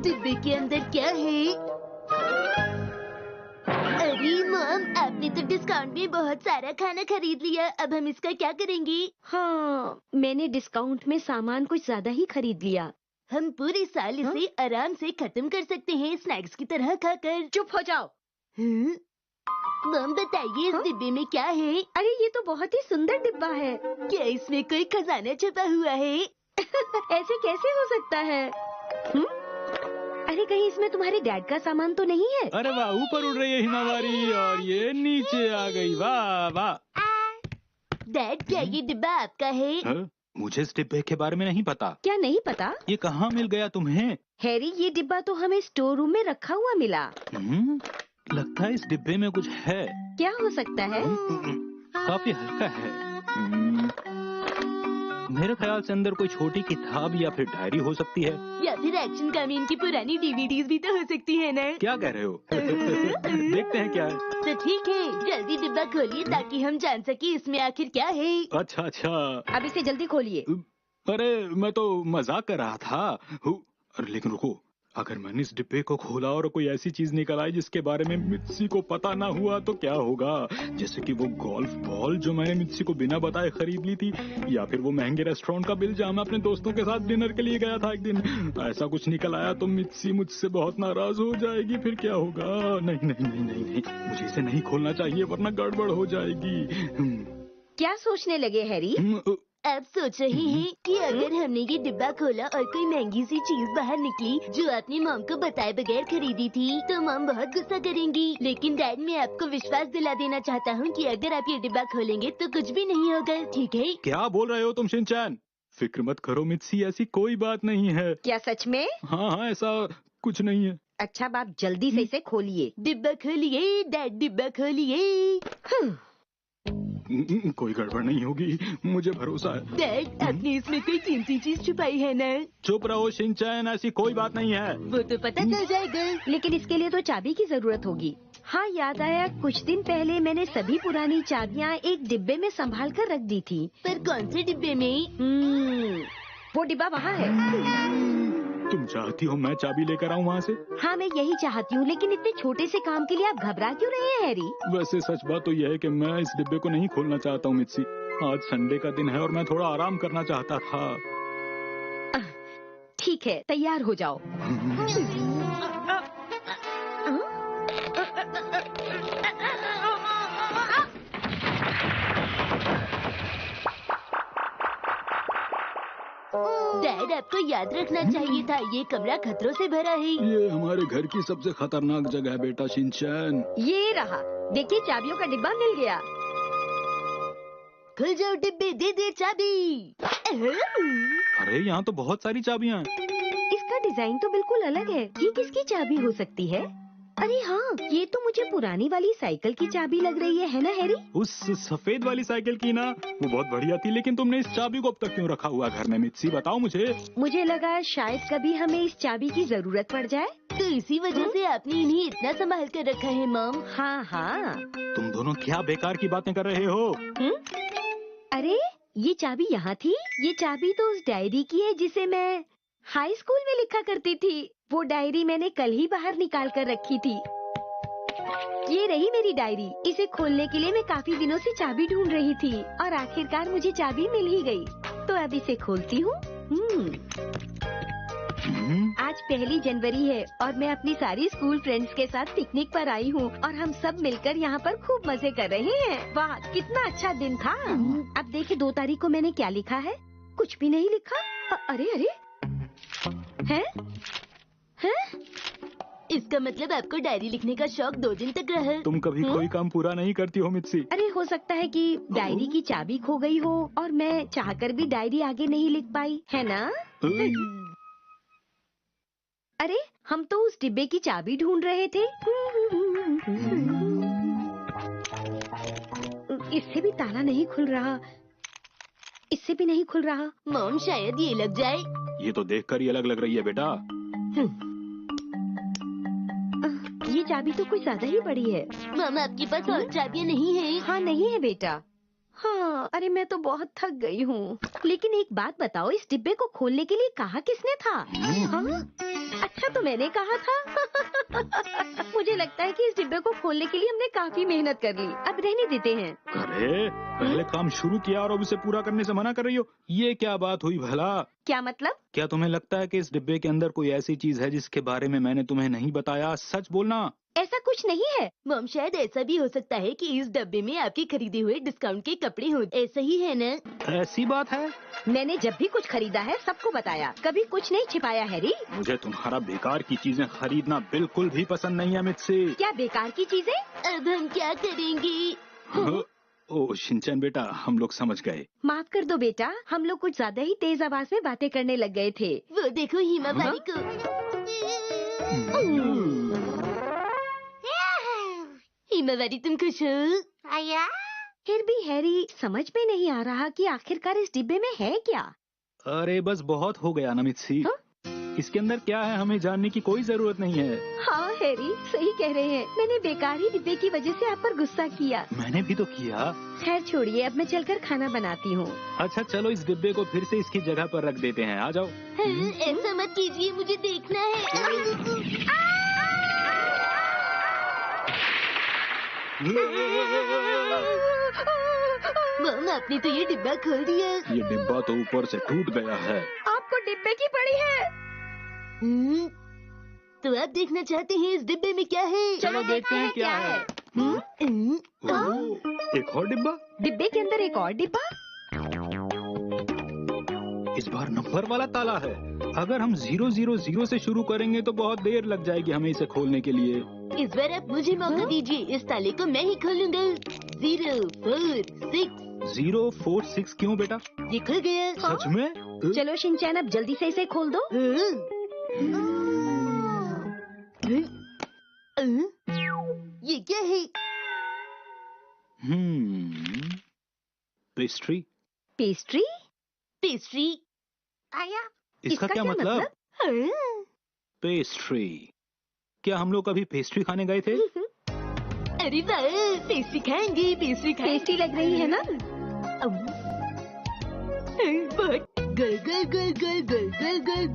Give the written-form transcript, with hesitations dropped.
डिब्बे के अंदर क्या है? अरे मॉम, आपने तो डिस्काउंट में बहुत सारा खाना खरीद लिया। अब हम इसका क्या करेंगे? हाँ, मैंने डिस्काउंट में सामान कुछ ज्यादा ही खरीद लिया। हम पूरे साल इसे आराम से खत्म कर सकते हैं, स्नैक्स की तरह खाकर। चुप हो जाओ। मॉम बताइए, इस डिब्बे में क्या है? अरे ये तो बहुत ही सुंदर डिब्बा है। क्या इसमें कोई खजाना छुपा हुआ है? ऐसे कैसे हो सकता है? अरे कहीं इसमें तुम्हारे डैड का सामान तो नहीं है? अरे वाह, ऊपर उड़ रही है हिमावारी और ये नीचे आ गई। वाह वाह। डैड, क्या ये डिब्बा आपका है? मुझे इस डिब्बे के बारे में नहीं पता। क्या नहीं पता? ये कहाँ मिल गया तुम्हें? हैरी, ये डिब्बा तो हमें स्टोर रूम में रखा हुआ मिला। लगता है इस डिब्बे में कुछ है। क्या हो सकता है? काफी हल्का है। मेरे ख्याल से अंदर कोई छोटी किताब या फिर डायरी हो सकती है, या फिर एक्शन कामीन की पुरानी डीवीडीज भी तो हो सकती है ना? क्या कह रहे हो? देखते हैं क्या है। तो ठीक है, जल्दी डिब्बा खोलिए ताकि हम जान सके इसमें आखिर क्या है। अच्छा। अब इसे जल्दी खोलिए। अरे मैं तो मजाक कर रहा था। अरे लेकिन रुको, अगर मैंने इस डिब्बे को खोला और कोई ऐसी चीज निकल आई जिसके बारे में मित्सी को पता ना हुआ तो क्या होगा? जैसे कि वो गोल्फ बॉल जो मैंने मित्सी को बिना बताए खरीद ली थी, या फिर वो महंगे रेस्टोरेंट का बिल जहाँ मैं अपने दोस्तों के साथ डिनर के लिए गया था एक दिन। ऐसा कुछ निकल आया तो मित्सी मुझसे बहुत नाराज हो जाएगी। फिर क्या होगा? नहीं, मुझे इसे नहीं खोलना चाहिए वरना गड़बड़ हो जाएगी। क्या सोचने लगे हैरी? आप सोच रहे हैं कि अगर हमने ये डिब्बा खोला और कोई महंगी सी चीज बाहर निकली जो आपने मॉम को बताए बगैर खरीदी थी तो मॉम बहुत गुस्सा करेंगी। लेकिन डैड, मैं आपको विश्वास दिला देना चाहता हूँ कि अगर आप ये डिब्बा खोलेंगे तो कुछ भी नहीं होगा, ठीक है? क्या बोल रहे हो तुम शिनचैन? फिक्र मत करो मित्सी, ऐसी कोई बात नहीं है। क्या सच में? हाँ, ऐसा कुछ नहीं है। अच्छा, बाप जल्दी से इसे खोलिए। डिब्बा खोलिए डैड, डिब्बा खोलिए। कोई गड़बड़ नहीं होगी, मुझे भरोसा है। डैड, आपने इसमें कोई कीमती चीज छुपाई है ना? चुप रहो शिनचैन, ऐसी कोई बात नहीं है। वो तो पता चल जाएगा। लेकिन इसके लिए तो चाबी की जरूरत होगी। हाँ, याद आया, कुछ दिन पहले मैंने सभी पुरानी चाबियाँ एक डिब्बे में संभाल कर रख दी थी। पर कौन से डिब्बे में? वो डिब्बा वहाँ है। तुम चाहती हो मैं चाबी लेकर आऊँ वहाँ से? हाँ, मैं यही चाहती हूँ, लेकिन इतने छोटे से काम के लिए आप घबरा क्यों रहे हैं हैरी? वैसे सच बात तो यह है कि मैं इस डिब्बे को नहीं खोलना चाहता हूँ मित्सी। आज संडे का दिन है और मैं थोड़ा आराम करना चाहता था। ठीक है, तैयार हो जाओ। डैड, आपको याद रखना चाहिए था, ये कमरा खतरों से भरा है। ये हमारे घर की सबसे खतरनाक जगह है बेटा शिनचैन। ये रहा, देखिए चाबियों का डिब्बा मिल गया। खुल जाओ डिब्बे, दे दे चाबी। अरे यहाँ तो बहुत सारी चाबियाँ हैं। इसका डिजाइन तो बिल्कुल अलग है। ये किसकी चाबी हो सकती है? अरे हाँ, ये तो मुझे पुरानी वाली साइकिल की चाबी लग रही है ना हैरी? उस सफेद वाली साइकिल की ना, वो बहुत बढ़िया थी। लेकिन तुमने इस चाबी को अब तक क्यों रखा हुआ घर में मित्सी, बताओ मुझे। मुझे लगा शायद कभी हमें इस चाबी की जरूरत पड़ जाए, तो इसी वजह से आपने इन्हें इतना संभाल कर रखा है मॉम। हाँ। तुम दोनों क्या बेकार की बातें कर रहे हो? अरे ये चाबी यहाँ थी। ये चाबी तो उस डायरी की है जिसे मैं हाई स्कूल में लिखा करती थी। वो डायरी मैंने कल ही बाहर निकाल कर रखी थी। ये रही मेरी डायरी। इसे खोलने के लिए मैं काफी दिनों से चाबी ढूंढ रही थी और आखिरकार मुझे चाबी मिल ही गई। तो अब इसे खोलती हूँ। आज 1 जनवरी है और मैं अपनी सारी स्कूल फ्रेंड्स के साथ पिकनिक पर आई हूँ और हम सब मिलकर यहाँ पर खूब मजे कर रहे हैं। वाह, कितना अच्छा दिन था। अब देखिए 2 तारीख को मैंने क्या लिखा है? कुछ भी नहीं लिखा। अरे हैं? इसका मतलब आपको डायरी लिखने का शौक 2 दिन तक रहा। तुम कभी कोई काम पूरा नहीं करती हो मित्सी। अरे हो सकता है कि डायरी की चाबी खो गई हो और मैं चाहकर भी डायरी आगे नहीं लिख पाई, है ना? अरे हम तो उस डिब्बे की चाबी ढूंढ रहे थे। इससे भी ताला नहीं खुल रहा, इससे भी नहीं खुल रहा। मॉम, शायद ये लग जाए। ये तो देखकर ही अलग लग रही है बेटा। ये चाबी तो कुछ ज्यादा ही बड़ी है। मॉम, आपके पास और चाबियाँ नहीं है? हाँ, नहीं है बेटा। हाँ, अरे मैं तो बहुत थक गई हूँ। लेकिन एक बात बताओ, इस डिब्बे को खोलने के लिए कहा किसने था? हाँ? अच्छा तो मैंने कहा था। मुझे लगता है कि इस डिब्बे को खोलने के लिए हमने काफी मेहनत कर ली, अब रहने देते हैं। अरे पहले काम शुरू किया और अब उसे पूरा करने से मना कर रही हो, ये क्या बात हुई भला? क्या मतलब? क्या तुम्हें लगता है कि इस डिब्बे के अंदर कोई ऐसी चीज है जिसके बारे में मैंने तुम्हें नहीं बताया? सच बोलना। ऐसा कुछ नहीं है। मॉम, शायद ऐसा भी हो सकता है कि इस डब्बे में आपके खरीदे हुए डिस्काउंट के कपड़े हों। ऐसा ही है ना? ऐसी बात है? मैंने जब भी कुछ खरीदा है सबको बताया, कभी कुछ नहीं छिपाया हैरी। मुझे तुम्हारा बेकार की चीजें खरीदना बिल्कुल भी पसंद नहीं है मित्सी। क्या बेकार की चीजें? अब हम क्या करेंगे? हाँ? ओ शिनचैन बेटा, हम लोग समझ गए। माफ कर दो बेटा, हम लोग कुछ ज्यादा ही तेज आवाज में बातें करने लग गए थे। वो देखो हिमावारी को। हिमावारी तुम खुश हो? फिर भी हैरी समझ में नहीं आ रहा कि आखिरकार इस डिब्बे में है क्या। अरे बस बहुत हो गया ना मित्सी। हाँ? इसके अंदर क्या है हमें जानने की कोई जरूरत नहीं है। हाँ हैरी सही कह रहे हैं, मैंने बेकार ही डिब्बे की वजह से आप पर गुस्सा किया। मैंने भी तो किया। खैर छोड़िए, अब मैं चलकर खाना बनाती हूँ। अच्छा चलो इस डिब्बे को फिर से इसकी जगह पर रख देते हैं, आ जाओ। हाँ, ऐसा मत कीजिए, मुझे देखना है। मॉम, आपने तो ये डिब्बा खोल दिया। ये डिब्बा तो ऊपर से टूट गया है। आपको डिब्बे की पड़ी है। तो आप देखना चाहते हैं इस डिब्बे में क्या है? चलो देखते हैं क्या है। ओह, एक और डिब्बा। डिब्बे के अंदर एक और डिब्बा। इस बार नंबर वाला ताला है। अगर हम 000 से शुरू करेंगे तो बहुत देर लग जाएगी हमें इसे खोलने के लिए। इस बार आप मुझे मौका दीजिए, इस ताले को मैं ही खोलूंगा। 046। 046 क्यों बेटा? ये खुल गया। सच में? चलो शिनचैन अब जल्दी से इसे खोल दो। ये क्या है? पेस्ट्री। पेस्ट्री? पेस्ट्री? इसका क्या मतलब? हाँ। पेस्ट्री। क्या हम लोग कभी पेस्ट्री खाने गए थे? अरे वाह, पेस्ट्री खाएंगे, पेस्ट्री खाएंगे। टेस्टी लग रही है ना? बहुत गल गल गल गल गल गल गल गल गल।